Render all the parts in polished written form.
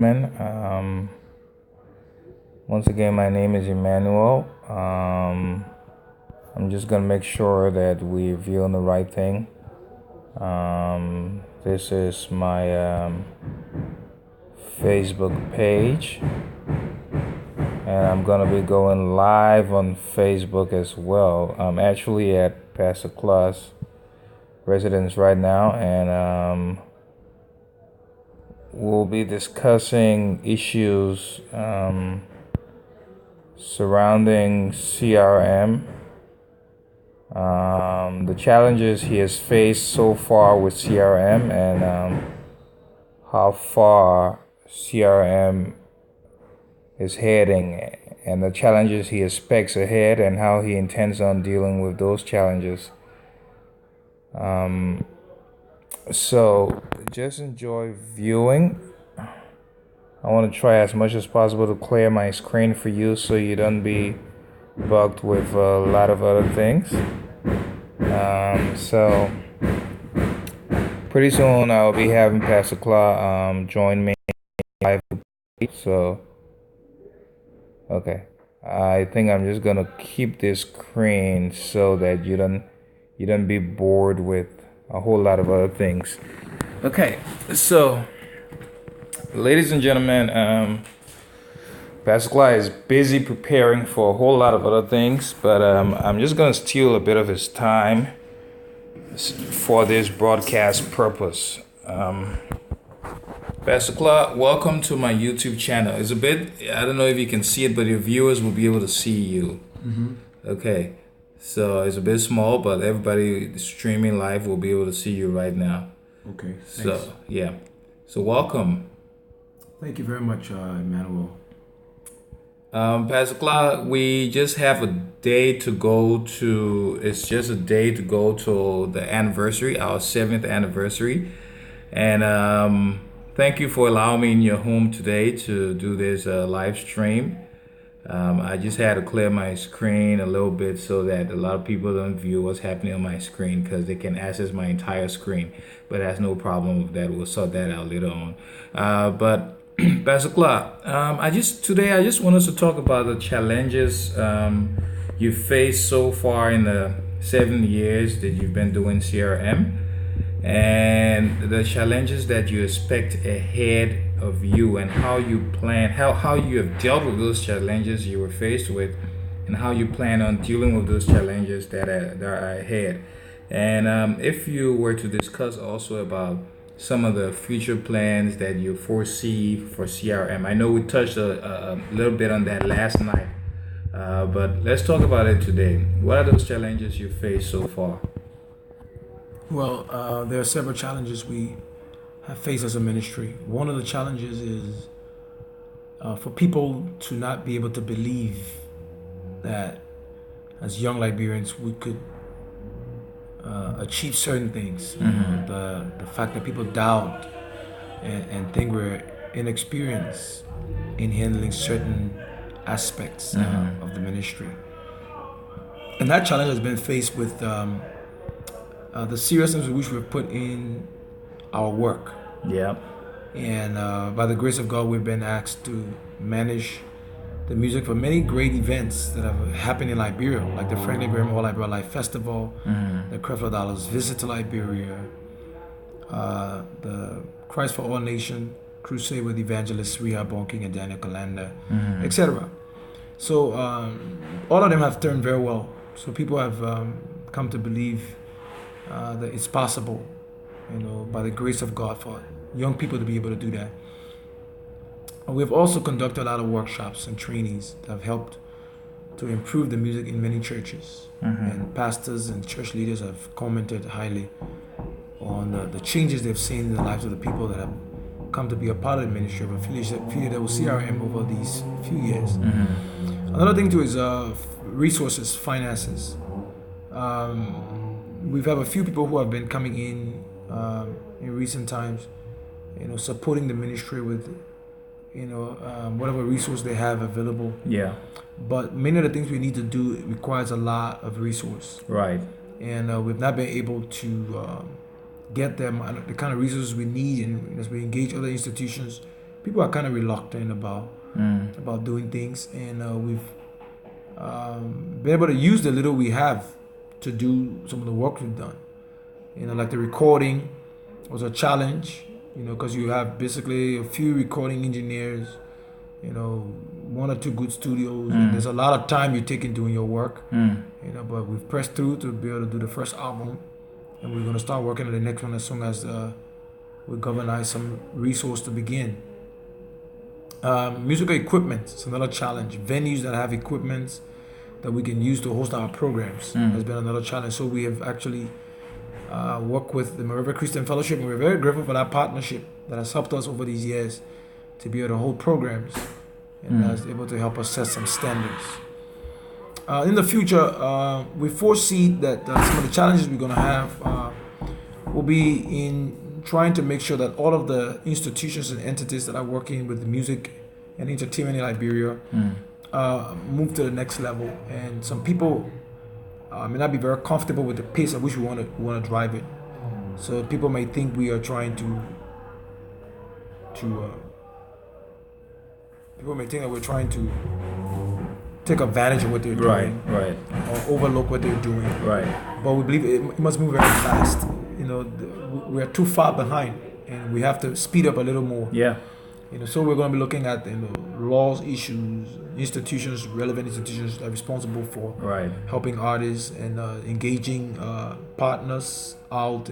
Man, once again, my name is Emmanuel. I'm just gonna make sure that we're viewing the right thing. This is my Facebook page, and I'm gonna be going live on Facebook as well. I'm actually at Pastor Klah's residence right now, and we'll be discussing issues surrounding CRM, the challenges he has faced so far with CRM, and how far CRM is heading, and the challenges he expects ahead, and how he intends on dealing with those challenges. So just enjoy viewing. I want to try as much as possible to clear my screen for you so you don't be bugged with a lot of other things. So pretty soon I'll be having Pastor Klah join me live. So okay, I think I'm just gonna keep this screen so that you don't be bored with a whole lot of other things. Okay, so ladies and gentlemen, Pastor Klah is busy preparing for a whole lot of other things, but I'm just gonna steal a bit of his time for this broadcast purpose. Pastor Klah, welcome to my YouTube channel. It's a bit, I don't know if you can see it, but your viewers will be able to see you. Okay, so it's a bit small, but everybody streaming live will be able to see you right now. Okay, thanks. So, yeah. So, welcome. Thank you very much, Emmanuel. Pastor Klah, we just have a day to go to, it's just a day to go to the anniversary, our 7th anniversary. And thank you for allowing me in your home today to do this live stream. I just had to clear my screen a little bit so that a lot of people don't view what's happening on my screen because they can access my entire screen. But that's no problem with that. We'll sort that out later on. But Pastor Klah, I just want us to talk about the challenges you faced so far in the 7 years that you've been doing CRM, and the challenges that you expect ahead of you, and how you plan, how you have dealt with those challenges you were faced with, and how you plan on dealing with those challenges that are ahead. And if you were to discuss also about some of the future plans that you foresee for CRM. I know we touched a little bit on that last night, but let's talk about it today. What are those challenges you face so far? Well, there are several challenges we have faced as a ministry. One of the challenges is for people to not be able to believe that as young Liberians we could achieve certain things. The fact that people doubt and think we're inexperienced in handling certain aspects of the ministry. And that challenge has been faced with the seriousness with which we've put in our work. Yeah. And by the grace of God, we've been asked to manage the music for many great events that have happened in Liberia, like the Franklin Graham All Liberia Life Festival, the Creflo Dollar's visit to Liberia, the Christ for All Nation crusade with evangelists Rehab Bonking and Daniel Kalanda, etc. So all of them have turned very well. So people have come to believe that it's possible, by the grace of God, for young people to be able to do that. We've also conducted a lot of workshops and trainings that have helped to improve the music in many churches. And pastors and church leaders have commented highly on the changes they've seen in the lives of the people that have come to be a part of the ministry of affiliated with CRM over these few years. Another thing too is resources, finances. We've had a few people who have been coming in recent times, supporting the ministry with whatever resource they have available. Yeah. But many of the things we need to do requires a lot of resource. Right. And we've not been able to get them the kind of resources we need, and as we engage other institutions people are kind of reluctant about doing things, and we've been able to use the little we have to do some of the work we've done. Like the recording was a challenge, because you have basically a few recording engineers, one or two good studios, and there's a lot of time you take in doing your work. But we've pressed through to be able to do the first album, and we're going to start working on the next one as soon as we galvanize some resource to begin. Musical equipment is another challenge. Venues that have equipment that we can use to host our programs has been another challenge. So we have actually worked with the Moreover Christian Fellowship, and we're very grateful for that partnership that has helped us over these years to be able to hold programs and is able to help us set some standards. In the future, we foresee that some of the challenges we're going to have will be in trying to make sure that all of the institutions and entities that are working with the music and entertainment in Liberia move to the next level. And some people may not be very comfortable with the pace at which we want to drive it. So people may think we are trying to people may think that we're trying to take advantage of what they're doing, right, or overlook what they're doing. right. But we believe it must move very fast. We are too far behind, and we have to speed up a little more. Yeah. So we're going to be looking at laws, issues, relevant institutions that are responsible for helping artists and engaging partners out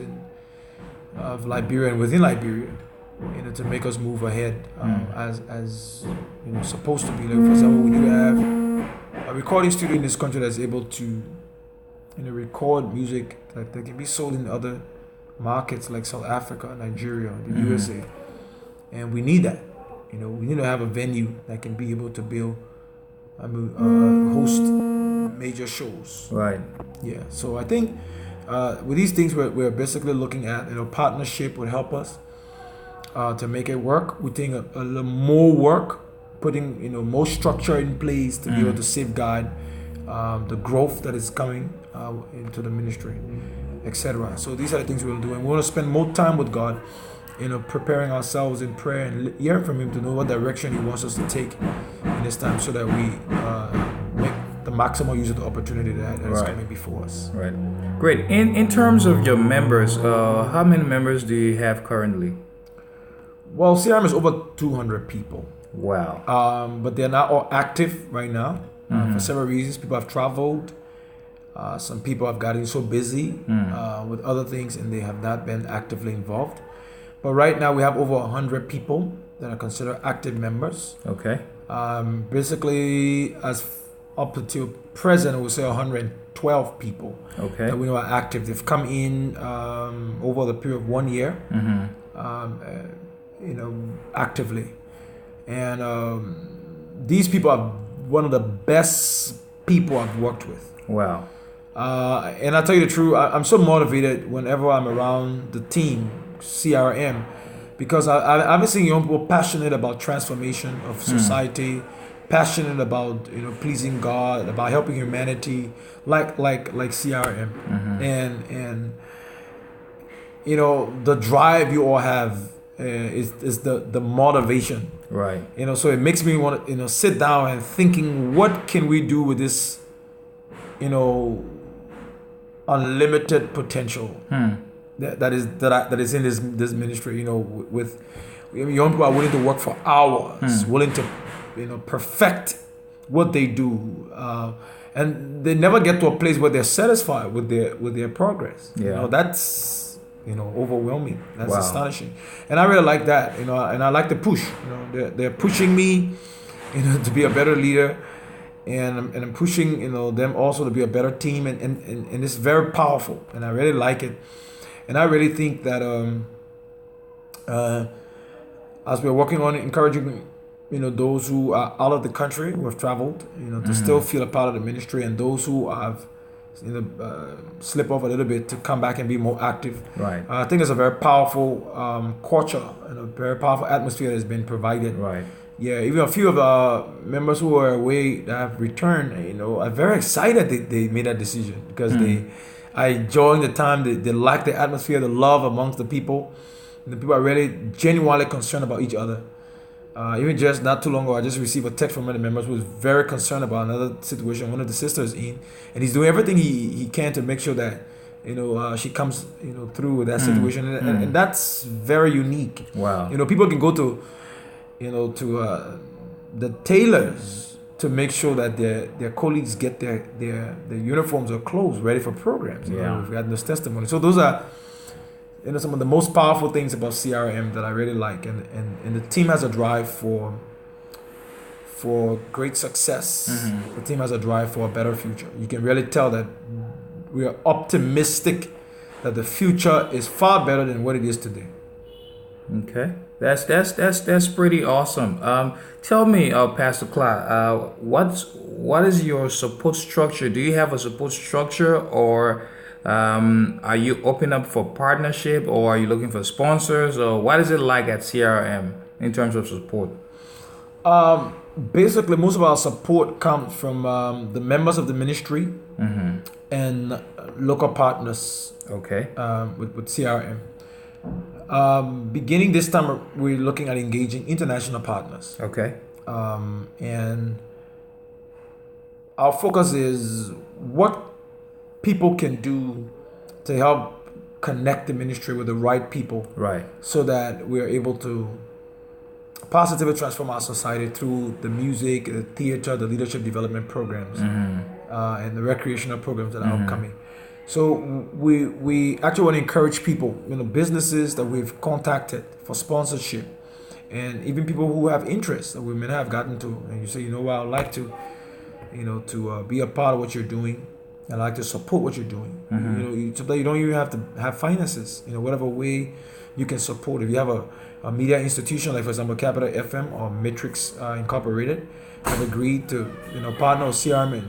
of Liberia and within Liberia, to make us move ahead as supposed to be. Like, for example, we do have a recording studio in this country that's able to record music that can be sold in other markets like South Africa, Nigeria, the USA, and we need that. We need to have a venue that can be able to host major shows. Right. Yeah. So I think with these things, we're basically looking at partnership would help us to make it work. We think a little more work, putting more structure in place to be able to safeguard the growth that is coming into the ministry, etc. So these are the things we'll do, and we want to spend more time with God, preparing ourselves in prayer and hearing from Him to know what direction He wants us to take in this time, so that we make the maximal use of the opportunity that is coming before us. Right. Great. In terms of your members, how many members do you have currently? Well, CRM is over 200 people. Wow. But they're not all active right now for several reasons. People have traveled. Some people have gotten so busy with other things, and they have not been actively involved. But right now we have over 100 people that are considered active members. Okay. Basically, as up until present, I would say 112 people that we know are active. They've come in over the period of 1 year, actively. And these people are one of the best people I've worked with. Wow. And I'll tell you the truth, I'm so motivated whenever I'm around the team, CRM, because I've seen young people passionate about transformation of society, passionate about pleasing God, about helping humanity, like CRM, and the drive you all have is the motivation, right? So it makes me want to sit down and thinking, what can we do with this unlimited potential that is in this ministry, with young people are willing to work for hours, willing to perfect what they do, and they never get to a place where they're satisfied with their progress. That's overwhelming. That's astonishing, and I really like that. And I like the push. They're pushing me to be a better leader, and I'm pushing them also to be a better team, and it's very powerful, and I really like it. And I really think that as we're working on encouraging those who are out of the country, who have traveled, to still feel a part of the ministry, and those who have slip off a little bit to come back and be more active. Right. I think it's a very powerful culture and a very powerful atmosphere that has been provided. Right. Yeah, even a few of our members who are away that have returned, are very excited they made that decision, because I enjoying the time. They like the atmosphere, the love amongst the people. And the people are really genuinely concerned about each other. Even just not too long ago, I just received a text from one of the members who was very concerned about another situation one of the sisters in, and he's doing everything he can to make sure that she comes through with that situation, and that's very unique. Wow. People can go to the tailors to make sure that their colleagues get their uniforms or clothes ready for programs. We've gotten this testimony. So those are some of the most powerful things about CRM that I really like, and the team has a drive for great success. The team has a drive for a better future. You can really tell that we are optimistic that the future is far better than what it is today. Okay, that's pretty awesome. Tell me, Pastor Klah, what is your support structure? Do you have a support structure, or are you open up for partnership, or are you looking for sponsors, or what is it like at CRM in terms of support? Basically, most of our support comes from the members of the ministry and local partners. Okay. With CRM. Beginning this time, we're looking at engaging international partners. Okay. And our focus is what people can do to help connect the ministry with the right people. Right. So that we're able to positively transform our society through the music, the theater, the leadership development programs, and the recreational programs that are upcoming. So we actually want to encourage people, businesses that we've contacted for sponsorship, and even people who have interests that we may have gotten to, and you say, I'd like to, to be a part of what you're doing. I'd like to support what you're doing. Sometimes you don't even have to have finances. Whatever way you can support. If you have a media institution, like for example Capital FM or Matrix Incorporated, have agreed to partner with CRM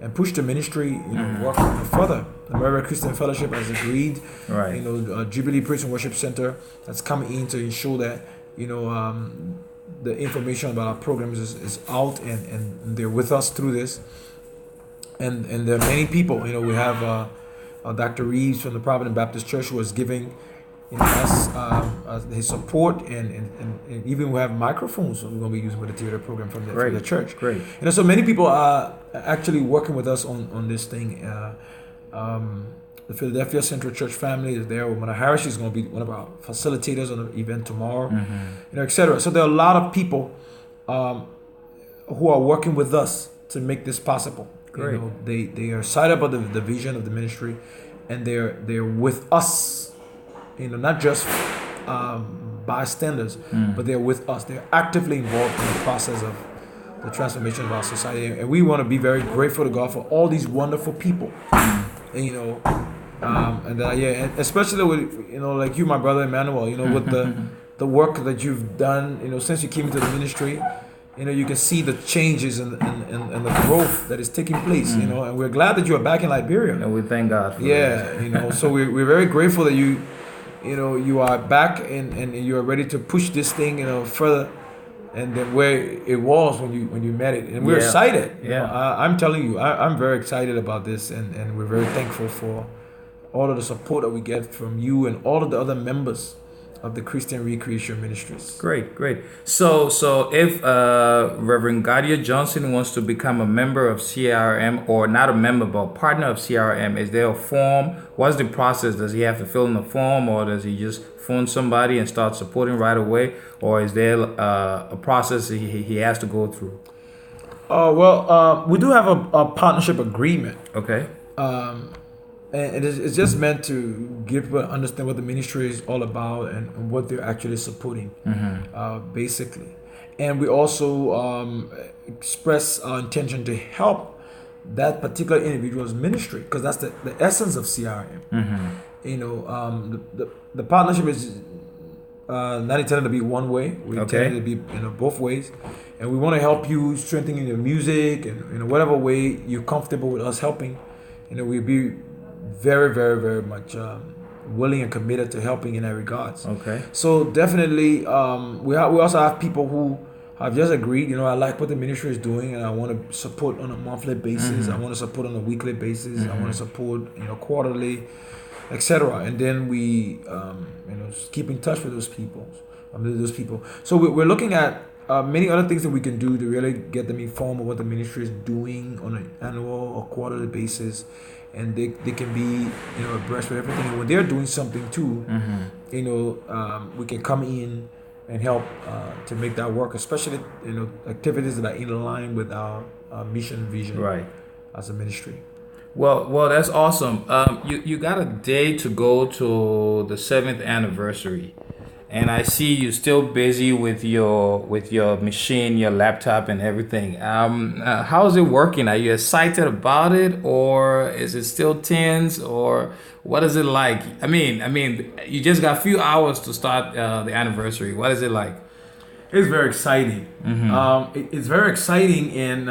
and push the ministry, work further. The American Christian Fellowship has agreed. Right. Jubilee Praise and Worship Center has come in to ensure that the information about our programs is out and they're with us through this. And there are many people. We have Dr. Reeves from the Providence Baptist Church who is giving us his support, and even we have microphones we're going to be using with the theater program from the church. Great. So many people are actually working with us on this thing. The Philadelphia Central Church family is there. Mother Harris is going to be one of our facilitators on the event tomorrow, etc. So there are a lot of people who are working with us to make this possible. Great. They are excited about the vision of the ministry, and they're with us. Not just bystanders, but they're with us. They're actively involved in the process of the transformation of our society, and we want to be very grateful to God for all these wonderful people. And and especially with like you, my brother Emmanuel. With the work that you've done. Since you came into the ministry. You can see the changes and the growth that is taking place, and we're glad that you are back in Liberia. And we thank God for that. So we're very grateful that you are back and you are ready to push this thing, further, and then where it was when you met it. And we're excited. I'm telling you, I'm very excited about this, and we're very thankful for all of the support that we get from you and all of the other members of the Christian Re-Creation Ministries. Great. So if Reverend Gadia Johnson wants to become a member of CRM, or not a member but a partner of CRM, is there a form? What's the process? Does he have to fill in a form, or does he just phone somebody and start supporting right away, or is there a process he has to go through? We do have a partnership agreement. Okay. And it's just meant to give people understand what the ministry is all about and what they're actually supporting, basically. And we also express our intention to help that particular individual's ministry, because that's the essence of CRM. The partnership is not intended to be one way. We intend it to be both ways, and we want to help you strengthening your music and whatever way you're comfortable with us helping. We'll be very, very, very much willing and committed to helping in that regards. Okay. So definitely, we also have people who have just agreed. I like what the ministry is doing, and I want to support on a monthly basis. I want to support on a weekly basis. I want to support, quarterly, etc. And then we, keep in touch with those people. those people. So we're looking at many other things that we can do to really get them informed of what the ministry is doing on an annual or quarterly basis, and they can be abreast with everything. And when they're doing something too, we can come in and help to make that work, especially activities that are in line with our mission and vision, Right. as a ministry. Well, that's awesome. You got a day to go to the 7th anniversary, and I see you still busy with your machine, your laptop, and everything. How is it working? Are you excited about it, or is it still tense, or what is it like? I mean, you just got a few hours to start the anniversary. What is it like? It's very exciting. It's very exciting, and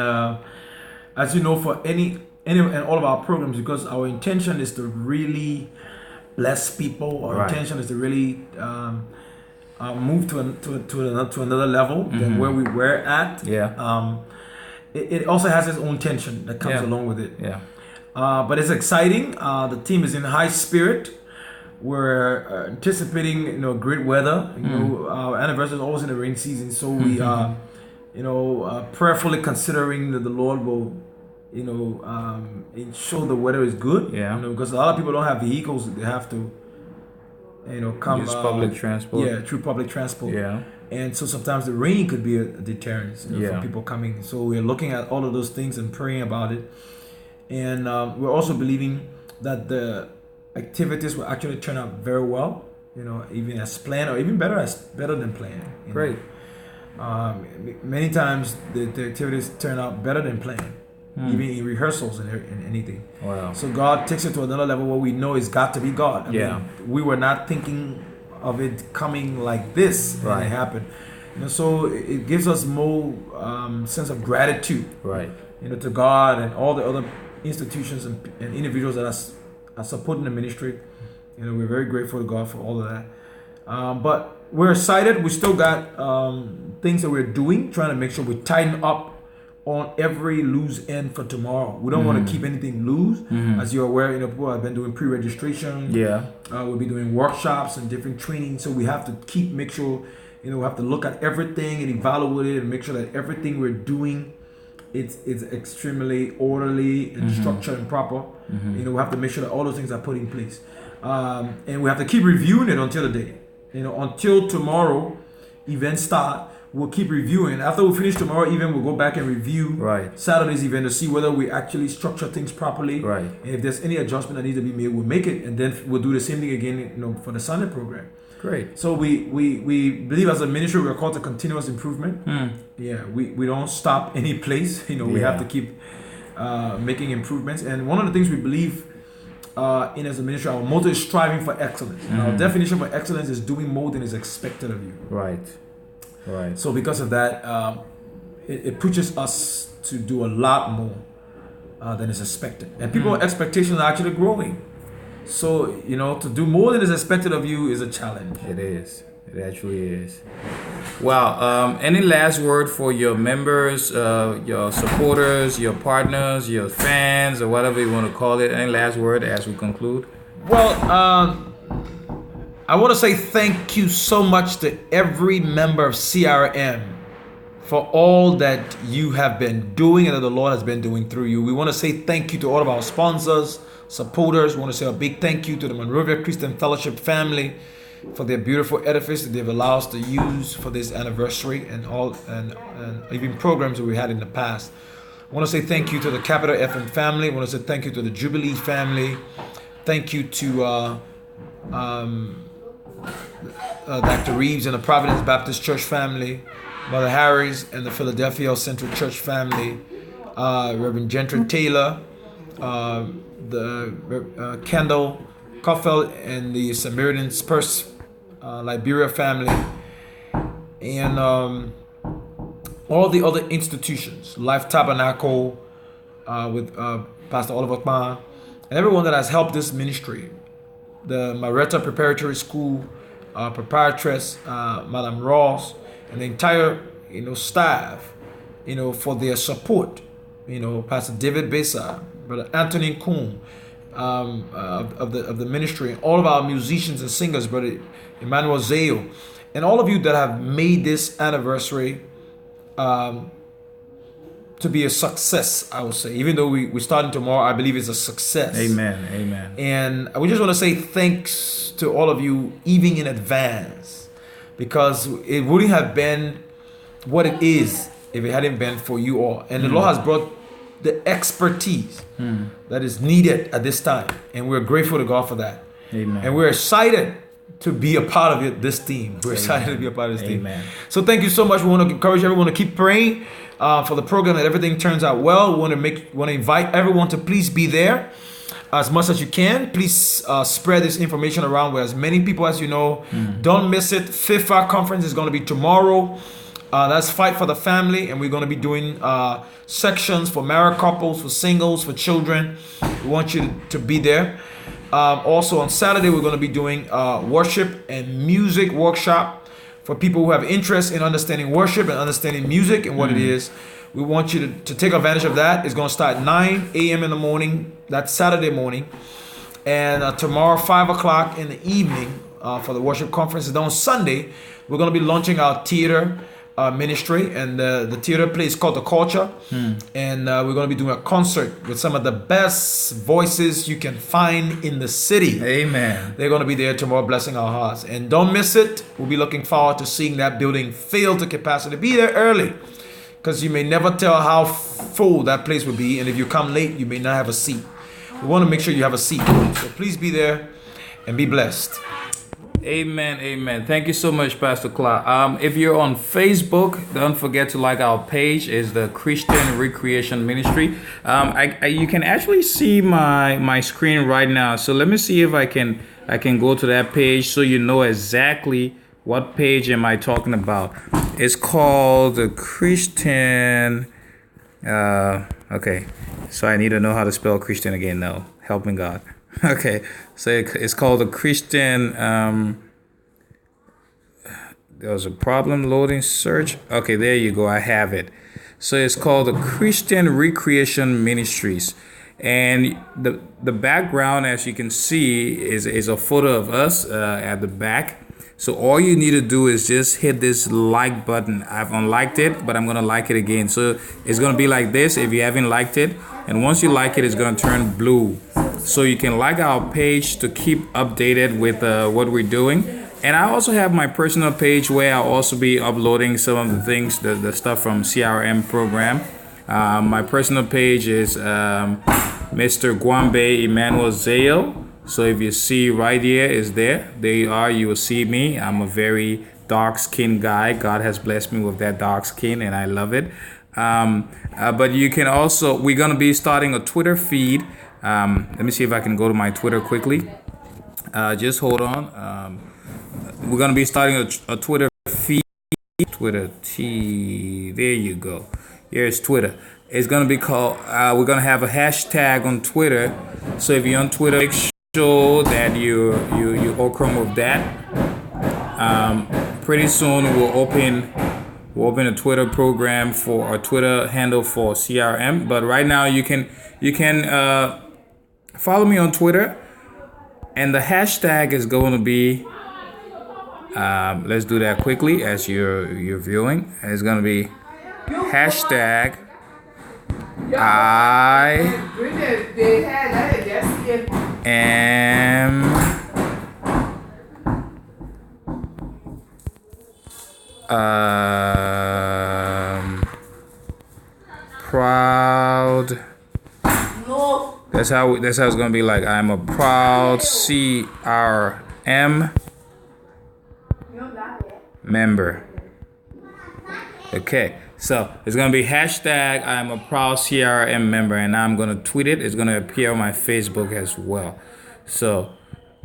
as you know, for any and all of our programs, because our intention is to really bless people. Our Right. intention is to really move to another level than where we were at. Yeah. It also has its own tension that comes Yeah. along with it. Yeah. But it's exciting. The team is in high spirit. We're anticipating, great weather. Our anniversary is always in the rain season, so we are, prayerfully considering that the Lord will, ensure the weather is good. Yeah. Because a lot of people don't have vehicles; they have to, come Use public transport. Yeah, through public transport. Yeah. And so sometimes the rain could be a deterrent Yeah. for people coming. So we're looking at all of those things and praying about it. And we're also believing that the activities will actually turn out very well, even as planned, or even better than planned. Great. Many times the activities turn out better than planned, even in rehearsals and anything. Wow. So God takes it to another level where we know it's got to be God. I Yeah. mean, we were not thinking of it coming like this when Right. it happened. So it gives us more sense of gratitude, Right. to God and all the other institutions and individuals that are supporting the ministry. We're very grateful to God for all of that. But we're excited. We still got things that we're doing, trying to make sure we tighten up on every loose end for tomorrow. We don't want to keep anything loose. As you're aware, people have been doing pre-registration. Yeah. We'll be doing workshops and different trainings. So we have to make sure, we have to look at everything and evaluate it and make sure that everything we're doing, it's extremely orderly and structured and proper. We have to make sure that all those things are put in place. And we have to keep reviewing it until the day. Until tomorrow events start, we'll keep reviewing. After we finish tomorrow event, we'll go back and review Right. Saturday's event to see whether we actually structure things properly. Right. And if there's any adjustment that needs to be made, we'll make it, and then we'll do the same thing again, for the Sunday program. Great. So we believe as a ministry we're called to continuous improvement. Yeah, we don't stop any place. We Yeah. have to keep making improvements. And one of the things we believe in as a ministry, our motto is striving for excellence. And our definition for excellence is doing more than is expected of you. Right. Right. So because of that, it pushes us to do a lot more than is expected. And people's expectations are actually growing. So, to do more than is expected of you is a challenge. It is. It actually is. Well, any last word for your members, your supporters, your partners, your fans, or whatever you want to call it? Any last word as we conclude? Well, I want to say thank you so much to every member of CRM for all that you have been doing and that the Lord has been doing through you. We want to say thank you to all of our sponsors, supporters. We want to say a big thank you to the Monrovia Christian Fellowship family for their beautiful edifice that they've allowed us to use for this anniversary and even programs that we had in the past. I want to say thank you to the Capital FM family. I want to say thank you to the Jubilee family. Thank you to Dr. Reeves and the Providence Baptist Church family, Mother Harris and the Philadelphia Central Church family, Reverend Gentry Taylor, the Kendall Coffell and the Samaritan Spurs Liberia family, and all the other institutions, Life Tabernacle with Pastor Oliver Kma, and everyone that has helped this ministry. The Marietta Preparatory School proprietress, Madam Ross, and the entire staff, for their support. Pastor David Besa, Brother Anthony Kuhn, of the ministry, all of our musicians and singers, Brother Emmanuel Zale, and all of you that have made this anniversary to be a success, I would say. Even though we're starting tomorrow, I believe it's a success. Amen. Amen. And we just want to say thanks to all of you, even in advance, because it wouldn't have been what it is if it hadn't been for you all. And the Lord has brought the expertise that is needed at this time. And we're grateful to God for that. Amen. And we're excited to be a part of this team. We're excited to be a part of this team. So thank you so much. We want to encourage everyone to keep praying for the program, that everything turns out well. We want to invite everyone to please be there as much as you can. Please spread this information around with as many people as you know. Don't miss it. Fifth Hour Conference is going to be tomorrow. That's Fight for the Family, and we're going to be doing sections for married couples, for singles, for children. We want you to be there. Also on Saturday, we're going to be doing worship and music workshop for people who have interest in understanding worship and understanding music and what it is. We want you to take advantage of that. It's going to start 9 a.m. in the morning. That's Saturday morning. And tomorrow, 5 o'clock in the evening for the worship conference. And then on Sunday, we're going to be launching our theater ministry, and the theater play is called The Culture, and we're going to be doing a concert with some of the best voices you can find in the city. Amen. They're going to be there tomorrow blessing our hearts, and don't miss it. We'll be looking forward to seeing that building fill to capacity. Be there early, because you may never tell how full that place will be, and if you come late, you may not have a seat. We want to make sure you have a seat, so please be there and be blessed. Amen, amen. Thank you so much, Pastor Klah. If you're on Facebook, don't forget to like our page. It's the Christian Re-Creation Ministry. You can actually see my screen right now. So let me see if I can go to that page so you know exactly what page am I talking about. It's called the Christian. Okay, so I need to know how to spell Christian again. No, help me God. Okay, so it's called the Christian. There was a problem loading search. Okay, there you go. I have it. So it's called the Christian Re-Creation Ministries, and the background, as you can see, is a photo of us at the back. So all you need to do is just hit this like button. I've unliked it, but I'm gonna like it again. So it's gonna be like this if you haven't liked it, and once you like it, it's gonna turn blue. So you can like our page to keep updated with what we're doing. And I also have my personal page where I'll also be uploading some of the things, the stuff from CRM program. My personal page is Mr. Gwambe Emmanuel Zayo. So if you see right here is there. There you are. You will see me. I'm a very dark-skinned guy. God has blessed me with that dark skin, and I love it. But you can also, we're going to be starting a Twitter feed. Let me see if I can go to my Twitter quickly. Just hold on. We're going to be starting a Twitter feed. Twitter T. There you go. Here's Twitter. It's going to be called, we're going to have a hashtag on Twitter. So if you're on Twitter, make sure that you okram with that. Pretty soon we'll open a Twitter program for a Twitter handle for CRM. But right now you can follow me on Twitter, and the hashtag is going to be let's do that quickly as you're viewing. It's going to be hashtag I am proud. No. That's how it's gonna be. Like, I'm a proud CRM member. Okay, so it's gonna be hashtag I'm a proud CRM member, and I'm gonna tweet it. It's gonna appear on my Facebook as well. So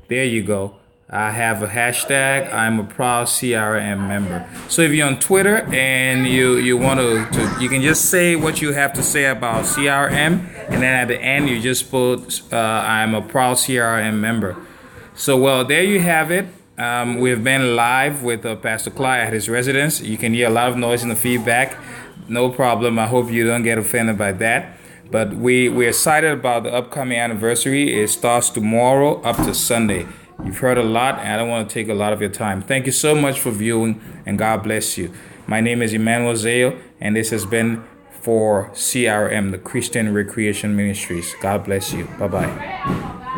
there you go. I have a hashtag I'm a proud CRM member. So if you're on Twitter and you want to you can just say what you have to say about CRM, and then at the end you just put I'm a proud CRM member. So well, there you have it. We've been live with Pastor Klah at his residence. You can hear a lot of noise in the feedback. No problem. I hope you don't get offended by that. But we're excited about the upcoming anniversary. It starts tomorrow up to Sunday. You've heard a lot, and I don't want to take a lot of your time. Thank you so much for viewing, and God bless you. My name is Emmanuel Zale, and this has been for CRM, the Christian Re-Creation Ministries. God bless you. Bye-bye.